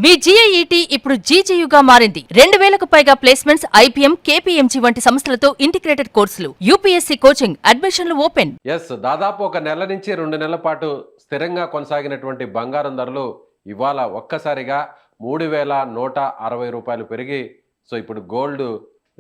మీ GIET ఇప్పుడు GGUగా మారింది. 2000కు పైగా ప్లేస్మెంట్స్, IPM, KPMG వంటి సంస్థలతో ఇంటిగ్రేటెడ్ కోర్సులు, UPSC కోచింగ్, అడ్మిషన్లు ఓపెన్. దాదాపు ఒక నెల నుంచి 2 నెలల పాటు స్థిరంగా కొనసాగినటువంటి బంగారం ధరలు ఇవాళ ఒక్కసారిగా 3160 రూపాయలు పెరిగి ఇప్పుడు గోల్డ్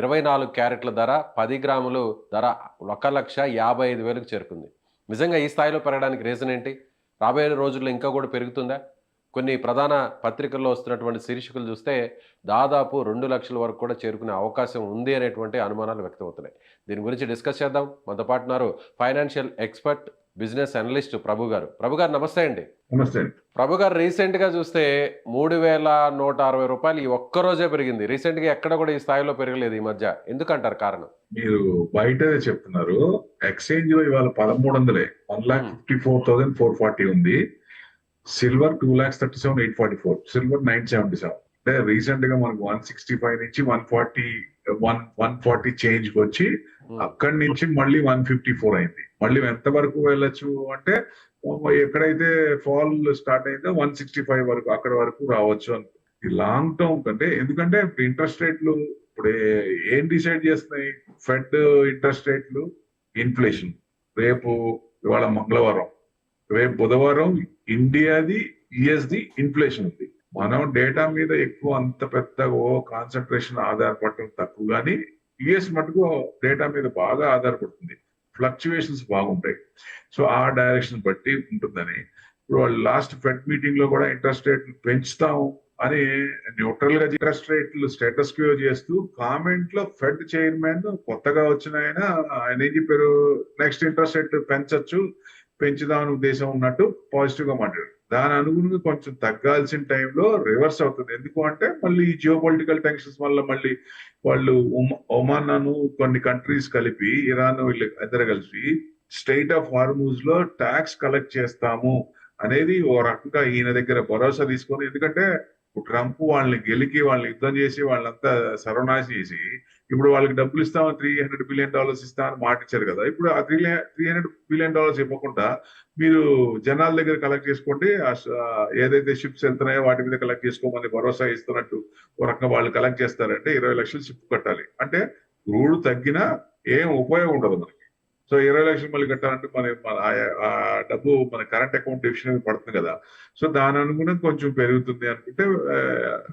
24 క్యారెట్ల ధర 10 గ్రాములు ధర 1,55,000కు చేరుకుంది. నిజంగా ఈ స్థాయిలో పెరగడానికి రీజన్ ఏంటి? రాబోయే రోజుల్లో ఇంకా కూడా పెరుగుతుందా? కొన్ని ప్రధాన పత్రికల్లో వస్తున్నటువంటి శీర్షికలు చూస్తే దాదాపు 2 లక్షల వరకు కూడా చేరుకునే అవకాశం ఉంది అనేటువంటి అనుమానాలు వ్యక్తమవుతున్నాయి. దీని గురించి డిస్కస్ చేద్దాం. మనతో పాటు ఉన్నారు ఫైనాన్షియల్ ఎక్స్పర్ట్, బిజినెస్ అనలిస్ట్ ప్రభు గారు. నమస్తే అండి. నమస్తే. ప్రభు గారు, రీసెంట్ గా చూస్తే 3160 రూపాయలు ఈ ఒక్కరోజే పెరిగింది. రీసెంట్ గా ఎక్కడ కూడా ఈ స్థాయిలో పెరగలేదు ఈ మధ్య. ఎందుకంటారు కారణం? మీరు బయట చెప్తున్నారు, ఎక్స్చేంజ్ లో ఇవాళ 1300 1,54,440 ఉంది. Silver 2,37,844, silver 977. అంటే రీసెంట్ గా మనకు 165 నుంచి 140 చేంజ్ వచ్చి అక్కడి నుంచి మళ్ళీ 154 అయింది. మళ్ళీ ఎంత వరకు వెళ్ళొచ్చు అంటే ఎక్కడైతే ఫాల్ స్టార్ట్ అయిందో 165 వరకు, అక్కడ వరకు రావచ్చు అని. ఈ లాంగ్ టర్మ్ కంటే, ఎందుకంటే ఇంట్రెస్ట్ రేట్లు ఇప్పుడు ఏం డిసైడ్ చేస్తున్నాయి? ఫెడ్ ఇంట్రెస్ట్ రేట్లు, ఇన్ఫ్లేషన్. రేపు ఇవాళ మంగళవారం, రేపు బుధవారం ఇండియాది, యుఎస్ది ఇన్ఫ్లేషన్ ఉంది. మనం డేటా మీద ఎక్కువ అంత పెద్ద కాన్సన్ట్రేషన్ ఆధారపడటం తక్కువ, కానీ యుఎస్ మటుకు డేటా మీద బాగా ఆధారపడుతుంది. ఫ్లక్చువేషన్స్ బాగుంటాయి. సో ఆ డైరెక్షన్ బట్టి ఉంటుందని ఇప్పుడు వాళ్ళు లాస్ట్ ఫెడ్ మీటింగ్ లో కూడా ఇంట్రెస్ట్ రేట్లు పెంచుతాం అని న్యూట్రల్ గా ఇంట్రెస్ట్ రేట్లు స్టేటస్ క్యూ చేస్తూ కామెంట్ లో ఫెడ్ చైర్మన్ కొత్తగా వచ్చిన ఆయన ఏం చెప్పారు? నెక్స్ట్ ఇంట్రెస్ట్ రేట్ పెంచుదామని ఉద్దేశం ఉన్నట్టు పాజిటివ్ గా మాట్లాడారు. దాని అనుగుణంగా కొంచెం తగ్గాల్సిన టైంలో రివర్స్ అవుతుంది. ఎందుకు అంటే మళ్ళీ జియో పొలిటికల్ టెన్షన్స్ వల్ల మళ్ళీ వాళ్ళు ఒమాన్ కొన్ని కంట్రీస్ కలిపి, ఇరాన్, వీళ్ళు ఇద్దరు కలిసి స్టేట్ ఆఫ్ హార్మూజ్ లో ట్యాక్స్ కలెక్ట్ చేస్తాము అనేది ఓ రకంగా ఈయన దగ్గర భరోసా తీసుకొని, ఎందుకంటే ట్రంప్ వాళ్ళని గెలికి, వాళ్ళని యుద్ధం చేసి, వాళ్ళంతా సర్వనాశం చేసి ఇప్పుడు వాళ్ళకి డబ్బులు ఇస్తామని $300 బిలియన్ ఇస్తామని మాట ఇచ్చారు కదా. ఇప్పుడు ఆ $300 బిలియన్ ఇవ్వకుండా మీరు జనాల దగ్గర కలెక్ట్ చేసుకోండి, ఏదైతే షిప్స్ వెళ్తున్నాయో వాటి మీద కలెక్ట్ చేసుకోమని భరోసా ఇస్తున్నట్టు ఒక రకంగా వాళ్ళు కలెక్ట్ చేస్తారంటే 20 లక్షలు షిప్ కట్టాలి. అంటే క్రూడ్ తగ్గినా ఏం ఉపయోగం ఉండదు మనకి. సో 20 లక్షలు మళ్ళీ కట్టాలంటే మన ఆ డబ్బు మన కరెంట్ అకౌంట్ డెఫిషన్ పడుతుంది కదా. సో దాని అనుగుణంగా కొంచెం పెరుగుతుంది అనుకుంటే,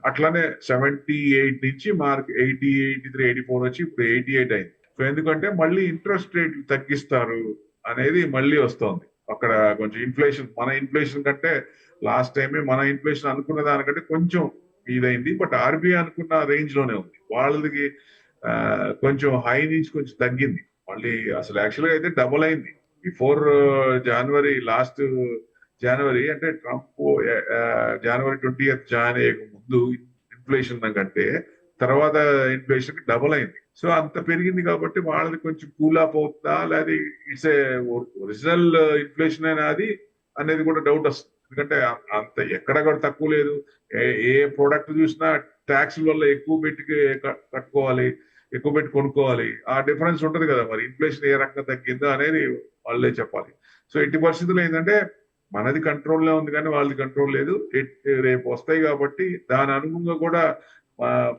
అట్లానే 78 నుంచి మార్క్ 80, 83, 84 వచ్చి ఇప్పుడు 88 అయింది. సో ఎందుకంటే మళ్ళీ ఇంట్రెస్ట్ రేట్లు తగ్గిస్తారు అనేది మళ్ళీ వస్తోంది. అక్కడ కొంచెం ఇన్ఫ్లేషన్, మన ఇన్ఫ్లేషన్ కంటే లాస్ట్ టైమే మన ఇన్ఫ్లేషన్ అనుకున్న దానికంటే కొంచెం ఇదైంది. బట్ ఆర్బీఐ అనుకున్న రేంజ్ లోనే ఉంది. వాళ్ళకి కొంచెం హై నుంచి కొంచెం తగ్గింది. మళ్ళీ అసలు యాక్చువల్గా అయితే డబుల్ అయింది. బిఫోర్ జనవరి, లాస్ట్ జనవరి అంటే ట్రంప్ జనవరి 20th జాయిన్ అయ్యే ముందు ఇన్ఫ్లేషన్ కంటే తర్వాత ఇన్ఫ్లేషన్ డబుల్ అయింది. సో అంత పెరిగింది కాబట్టి వాళ్ళది కొంచెం కూల్ ఆఫ్ అవుతుందా, లేదా ఇట్స్ ఏ ఒరిజినల్ ఇన్ఫ్లేషన్ అది అనేది కూడా డౌట్ వస్తుంది. ఎందుకంటే అంత ఎక్కడ కూడా తక్కువ లేదు. ఏ ప్రోడక్ట్ చూసినా ట్యాక్స్ వల్ల ఎక్కువ పెట్టి కట్టుకోవాలి, ఎక్కువ పెట్టి కొనుక్కోవాలి. ఆ డిఫరెన్స్ ఉంటుంది కదా. మరి ఇన్ఫ్లేషన్ ఏ రకంగా తగ్గిందో అనేది వాళ్ళే చెప్పాలి. సో ఎట్టి పరిస్థితుల్లో ఏంటంటే మనది కంట్రోల్లో ఉంది కానీ వాళ్ళది కంట్రోల్ లేదు. రేపు వస్తాయి కాబట్టి దాని అనుగుణంగా కూడా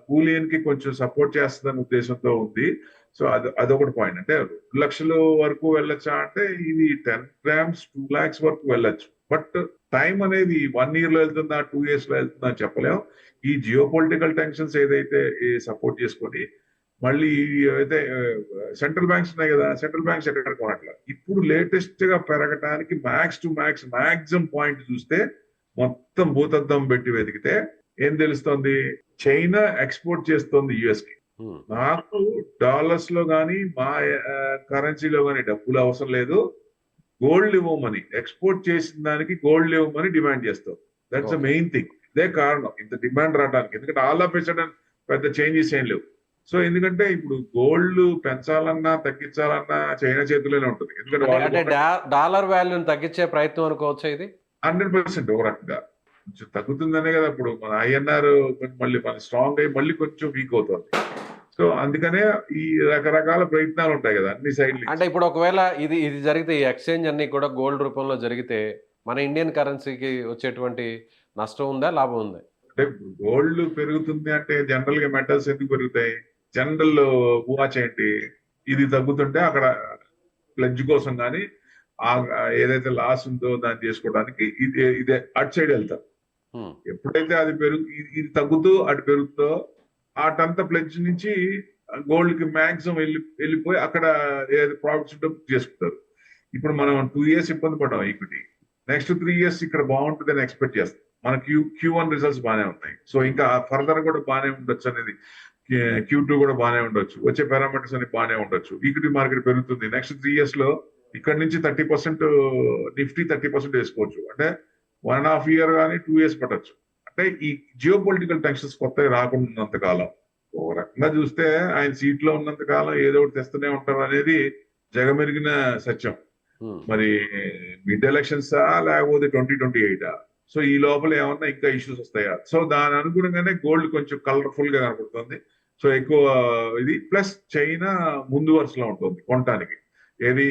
బూలియన్ కి కొంచెం సపోర్ట్ చేస్తుందనే ఉద్దేశంతో ఉంది. సో అదొకటి పాయింట్. అంటే 2 లక్షల వరకు వెళ్ళొచ్చా అంటే ఇది 10 grams 2 lakhs వరకు వెళ్ళొచ్చు. బట్ టైం అనేది 1 year లో వెళ్తుందా, 2 years లో వెళ్తుందా చెప్పలేము. ఈ జియో పొలిటికల్ టెన్షన్స్ ఏదైతే సపోర్ట్ చేసుకొని మళ్ళీ అయితే సెంట్రల్ బ్యాంక్స్ ఉన్నాయి కదా, సెంట్రల్ బ్యాంక్స్ ఎక్కడ కొనట్ల. ఇప్పుడు లేటెస్ట్ గా పెరగటానికి max to max maximum point చూస్తే మొత్తం భూతద్దం పెట్టి వెతికితే ఏం తెలుస్తోంది? చైనా ఎక్స్పోర్ట్ చేస్తోంది యుఎస్ కి. నాకు డాలర్స్ లో కానీ మా కరెన్సీలో కానీ డబ్బులు అవసరం లేదు, గోల్డ్ ఇవ్వమని, ఎక్స్పోర్ట్ చేసిన దానికి గోల్డ్ ఇవ్వమని డిమాండ్ చేస్తుంది. That's the main thing. ఇదే కారణం ఇంత డిమాండ్ రావడానికి. ఎందుకంటే ఆల్ ఆఫ్ ఎ సడన్ పెద్ద చేంజెస్ ఏం లేవు. సో ఎందుకంటే ఇప్పుడు గోల్డ్ పెంచాలన్నా తగ్గించాలన్నా చైనా చేతిలోనే ఉంటుంది. ఎందుకంటే డాలర్ వాల్యూని తగ్గించే ప్రయత్నం అనుకోవచ్చు. ఇది 100% ఒక రకంగా కొంచెం తగ్గుతుందనే కదా. ఇప్పుడు మన ఐఎన్ఆర్ మళ్ళీ మన స్ట్రాంగ్ అయ్యి మళ్ళీ కొంచెం వీక్ అవుతుంది. సో అందుకనే ఈ రకరకాల ప్రయత్నాలు ఉంటాయి కదా అన్ని సైడ్లు. అంటే ఇప్పుడు ఒకవేళ ఇది జరిగితే, ఈ ఎక్స్చేంజ్ అన్ని కూడా గోల్డ్ రూపంలో జరిగితే మన ఇండియన్ కరెన్సీకి వచ్చేటువంటి నష్టం ఉందా, లాభం ఉందా? అంటే గోల్డ్ పెరుగుతుంది అంటే జనరల్ గా మెటల్స్ ఎందుకు పెరుగుతాయి? జనరల్ వాచ్ ఏంటి, ఇది తగ్గుతుంటే అక్కడ ప్లెడ్జ్ కోసం కానీ ఆ ఏదైతే లాస్ ఉందో దాన్ని చేసుకోవడానికి ఇదే అటు సైడ్ వెళ్తారు. ఎప్పుడైతే అది ఇది తగ్గుతూ అటు పెరుగుతుందో అటంతా ప్లెడ్జ్ నుంచి గోల్డ్ కి మ్యాక్సిమం వెళ్ళిపోయి అక్కడ ఏదైతే ప్రాఫిట్స్ ఉంటో చేసుకుంటారు. ఇప్పుడు మనం 2 years ఇబ్బంది పడ్డాం ఈక్విటీ, నెక్స్ట్ 3 years ఇక్కడ బాగుంటుందని ఎక్స్పెక్ట్ చేస్తాం. మన Q1 రిజల్ట్స్ బాగానే ఉన్నాయి, సో ఇంకా ఫర్దర్ కూడా బాగానే ఉండొచ్చు అనేది, Q2 కూడా బాగానే ఉండొచ్చు, వచ్చే పారామీటర్స్ అన్ని బాగానే ఉండొచ్చు. ఈక్విటీ మార్కెట్ పెరుగుతుంది. నెక్స్ట్ 3 years లో ఇక్కడ నుంచి 30% నిఫ్టీ 30% వేసుకోవచ్చు. అంటే 1.5 year కానీ 2 years పట్టచ్చు. అంటే ఈ జియో పొలిటికల్ టెన్షన్స్ కొత్తగా రాకుండా ఉన్నంత కాలం, ఒక రకంగా చూస్తే ఆయన సీట్ లో ఉన్నంత కాలం ఏదో ఒకటి తెస్తూనే ఉంటారు అనేది జగమెరిగిన సత్యం. మరి మిడ్ ఎలక్షన్సా లేకపోతే 2028 సో ఈ లోపల ఏమన్నా ఇంకా ఇష్యూస్ వస్తాయా? సో దాని అనుగుణంగానే గోల్డ్ కొంచెం కలర్ఫుల్ గా కనపడుతుంది. సో ఎక్కువ ఇది ప్లస్ చైనా ముందు వరుసలో ఉంటుంది కొనటానికి. ఏది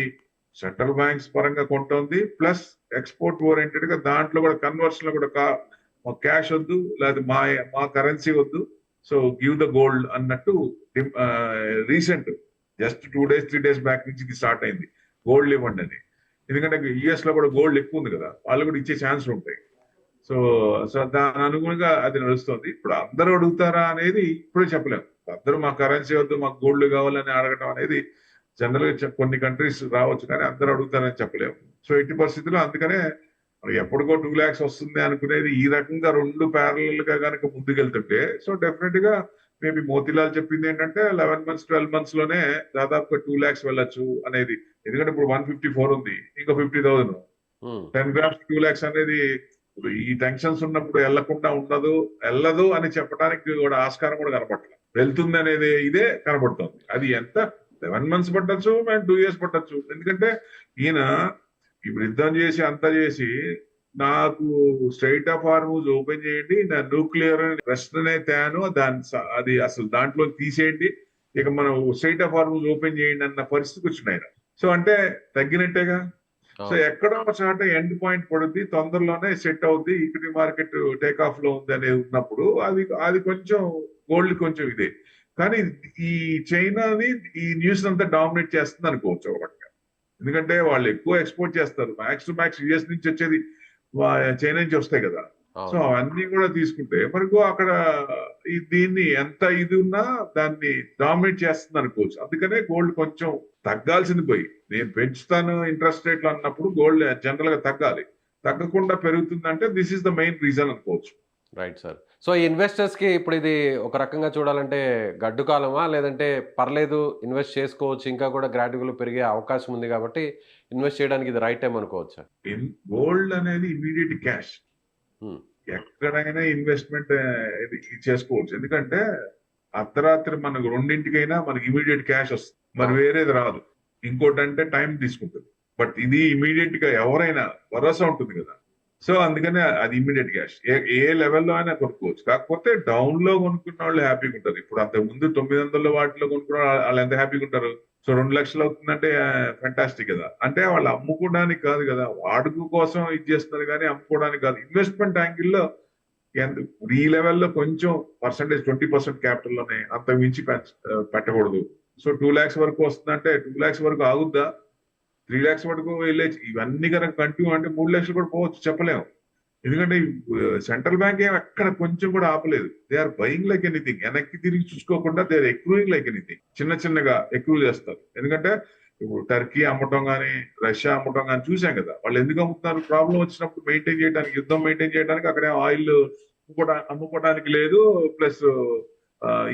సెంట్రల్ బ్యాంక్స్ పరంగా కొంటుంది, ప్లస్ ఎక్స్పోర్ట్ ఓరియంటెడ్ గా దాంట్లో కూడా కన్వర్షన్ లో కూడా క్యాష్ వద్దు, లేదా మా కరెన్సీ వద్దు, సో గివ్ ద గోల్డ్ అన్నట్టు recent just 2 days 3 days back నుంచి ఇది స్టార్ట్ అయింది, గోల్డ్ ఇవ్వండి అని. ఎందుకంటే యుఎస్ లో కూడా గోల్డ్ ఎక్కువ ఉంది కదా, వాళ్ళు కూడా ఇచ్చే ఛాన్స్ ఉంటాయి. సో దాని అనుగుణంగా అది నడుస్తుంది. ఇప్పుడు అందరూ అడుగుతారా అనేది ఇప్పుడే చెప్పలేము. అందరూ మా కరెన్సీ వద్దు మాకు గోల్డ్ కావాలని అడగటం అనేది జనరల్ గా కొన్ని కంట్రీస్ రావచ్చు, కానీ అందరూ అడుగుతారని చెప్పలేము. సో ఎట్టి పరిస్థితుల్లో అందుకనే ఎప్పటికో 2 lakhs వస్తుంది అనుకునేది ఈ రకంగా 2 parallel గా కనుక ముందుకెళ్తుంటే, సో డెఫినెట్ గా మేబీ మోతీలాల్ చెప్పింది ఏంటంటే 11 months 12 months లోనే దాదాపుగా 2 lakhs వెళ్ళొచ్చు అనేది. ఎందుకంటే ఇప్పుడు 154 ఉంది, ఇంకా 50,000, 10 grams 2 lakhs అనేది ఈ టెన్షన్స్ ఉన్నప్పుడు వెళ్ళదు అని చెప్పడానికి కూడా ఆస్కారం కూడా కనపడలేదు. వెళ్తుంది అనేది ఇదే కనపడుతుంది. అది ఎంత 11 months పట్టచ్చు, మేము 2 years పట్టచ్చు. ఎందుకంటే ఈయన ఇప్పుడు యుద్ధం చేసి అంతా చేసి నాకు స్ట్రైట్ ఆఫ్ హార్మూజ్ ఓపెన్ చేయండి, నా న్యూక్లియర్ ప్రశ్ననే తేను అది అసలు దాంట్లో తీసేయండి, ఇక మనం స్ట్రైట్ ఆఫ్ హార్మూజ్ ఓపెన్ చేయండి అన్న పరిస్థితికి వచ్చిన ఆయన. సో అంటే తగ్గినట్టేగా. సో ఎక్కడో ఒక చాట ఎండ్ పాయింట్ పడుద్ది, తొందరలోనే సెట్ అవుద్ది, ఈక్విటీ మార్కెట్ టేక్ ఆఫ్ లో ఉంది అనేది ఉన్నప్పుడు అది కొంచెం గోల్డ్ కొంచెం ఇదే. కానీ ఈ చైనాని ఈ న్యూస్ అంతా డామినేట్ చేస్తుంది అనుకోవచ్చు ఒక రకంగా. ఎందుకంటే వాళ్ళు ఎక్కువ ఎక్స్పోర్ట్ చేస్తారు, మ్యాక్స్ టు మ్యాక్స్ యుఎస్ నుంచి వచ్చేది చైనా నుంచి వస్తాయి కదా. సో అవన్నీ కూడా తీసుకుంటే మనకు అక్కడ దీన్ని ఎంత ఇది ఉన్నా దాన్ని డామినేట్ చేస్తుంది అనుకోవచ్చు. అందుకనే గోల్డ్ కొంచెం తగ్గాల్సింది పోయి, నేను పెంచుతాను ఇంట్రెస్ట్ రేట్లు అన్నప్పుడు గోల్డ్ జనరల్ గా తగ్గాలి, తగ్గకుండా పెరుగుతుందంటే this is the main reason అనుకోవచ్చు. Right sir. సో ఇన్వెస్టర్స్ కి ఇప్పుడు ఇది ఒక రకంగా చూడాలంటే గడ్డు కాలమా, లేదంటే పర్లేదు ఇన్వెస్ట్ చేసుకోవచ్చు, ఇంకా కూడా గ్రాడ్యువల్ పెరిగే అవకాశం ఉంది కాబట్టి ఇన్వెస్ట్ చేయడానికి ఇది రైట్ టైం అనుకోవచ్చా? గోల్డ్ అనేది ఇమీడియట్ క్యాష్, ఎక్కడైనా ఇన్వెస్ట్మెంట్ చేసుకోవచ్చు. ఎందుకంటే అర్ధరాత్రి మనకు 2ంటికైనా మనకి ఇమీడియట్ క్యాష్ వస్తుంది, మరి వేరేది రాదు. ఇంకోటి అంటే టైం తీసుకుంటుంది, బట్ ఇది ఇమీడియట్ గా ఎవరైనా భరోసా ఉంటుంది కదా. సో అందుకనే అది ఇమీడియట్ క్యాష్, ఏ లెవెల్లో అయినా కొనుక్కోవచ్చు. కాకపోతే డౌన్ లో కొనుక్కున్న వాళ్ళు హ్యాపీగా ఉంటారు. ఇప్పుడు అంతకు ముందు 900 వాటిలో కొనుక్కున్న వాళ్ళు ఎంత హ్యాపీగా ఉంటారు. సో 2 లక్షలు అవుతుందంటే ఫెంటాస్టిక్ కదా. అంటే వాళ్ళు అమ్ముకోవడానికి కాదు కదా, వాడుక కోసం ఇది చేస్తున్నారు కానీ అమ్ముకోవడానికి కాదు. ఇన్వెస్ట్మెంట్ యాంగిల్లో ఈ లెవెల్లో కొంచెం పర్సెంటేజ్ 20% క్యాపిటల్ లోనే, అంత మించి పెట్టకూడదు. సో 2 lakhs వరకు వస్తుందంటే 2 lakhs వరకు ఆగుద్దా, 3 lakhs వరకు వెళ్ళే ఇవన్నీ కనుక కంటిన్యూ అంటే 3 లక్షలు కూడా పోవచ్చు, చెప్పలేము. ఎందుకంటే సెంట్రల్ బ్యాంక్ ఏం ఎక్కడ కొంచెం కూడా ఆపలేదు. They are buying like anything, వెనక్కి తిరిగి చూసుకోకుండా they are accruing like anything. చిన్నగా ఎక్కువ చేస్తారు. ఎందుకంటే ఇప్పుడు టర్కీ అమ్మటం కానీ రష్యా అమ్మటం కానీ చూసాం కదా. వాళ్ళు ఎందుకు అమ్ముతున్నారు, ప్రాబ్లం వచ్చినప్పుడు మెయింటైన్ చేయడానికి, యుద్ధం మెయింటైన్ చేయడానికి. అక్కడే ఆయిల్ అమ్ముకోవడానికి లేదు, ప్లస్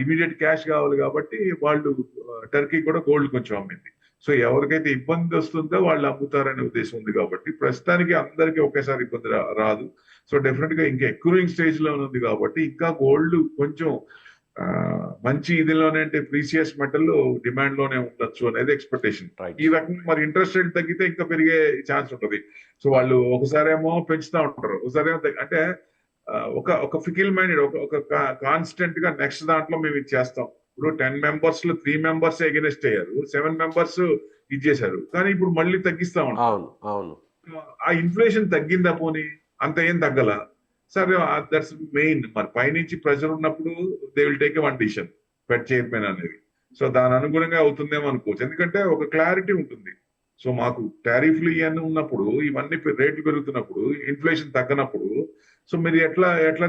ఇమీడియట్ క్యాష్ కావాలి కాబట్టి వాళ్ళు టర్కీ కూడా గోల్డ్ కొంచెం అమ్మింది. సో ఎవరికైతే ఇబ్బంది వస్తుందో వాళ్ళు అమ్ముతారనే ఉద్దేశం ఉంది కాబట్టి ప్రస్తుతానికి అందరికీ ఒకేసారి ఇబ్బంది రాదు. సో డెఫినెట్ గా ఇంకా ఎక్కువింగ్ స్టేజ్ లో ఉంది కాబట్టి ఇంకా గోల్డ్ కొంచెం మంచి ఇదిలోనే, అంటే ప్రీసియస్ మెటల్ డిమాండ్ లోనే ఉండొచ్చు అనేది ఎక్స్పెక్టేషన్. ఈ రకంగా మరి ఇంట్రెస్ట్ రేట్ తగ్గితే ఇంకా పెరిగే ఛాన్స్ ఉంటుంది. సో వాళ్ళు ఒకసారేమో పెంచుతా ఉంటారు, ఒకసారేమో అంటే ఒక ఫికిల్ మైండెడ్, ఒక కాన్స్టెంట్ గా నెక్స్ట్ దాంట్లో మేము ఇది చేస్తాం. ఇప్పుడు 10 members లో 3 members ఎగెనెస్ట్ అయ్యారు, 7 members ఇచ్చేశారు. కానీ ఇప్పుడు మళ్ళీ తగ్గిస్తా ఉంటాం. అవును. ఆ ఇన్ఫ్లేషన్ తగ్గిందా పోనీ, అంత ఏం తగ్గల. సరే దట్స్ మెయిన్. మరి పైనుంచి ప్రెషర్ ఉన్నప్పుడు they will take one decision fed chairman అనేది. సో దాని అనుగుణంగా అవుతుందేమో అనుకోవచ్చు, ఎందుకంటే ఒక క్లారిటీ ఉంటుంది. సో మాకు టారిఫ్లు ఇవన్నీ ఉన్నప్పుడు, ఇవన్నీ రేట్లు పెరుగుతున్నప్పుడు, ఇన్ఫ్లేషన్ తగ్గనప్పుడు, సో మీరు ఎట్లా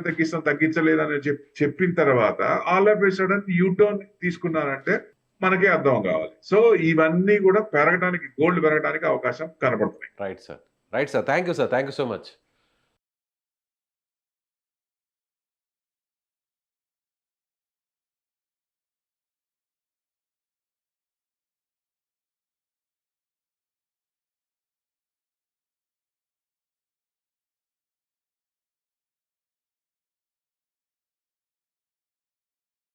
తగ్గించలేదని చెప్పిన తర్వాత all of a sudden U turn తీసుకున్నారంటే మనకే అర్థం కావాలి. సో ఇవన్నీ కూడా గోల్డ్ పెరగడానికి అవకాశం కనబడుతుంది. Right sir, thank you so much.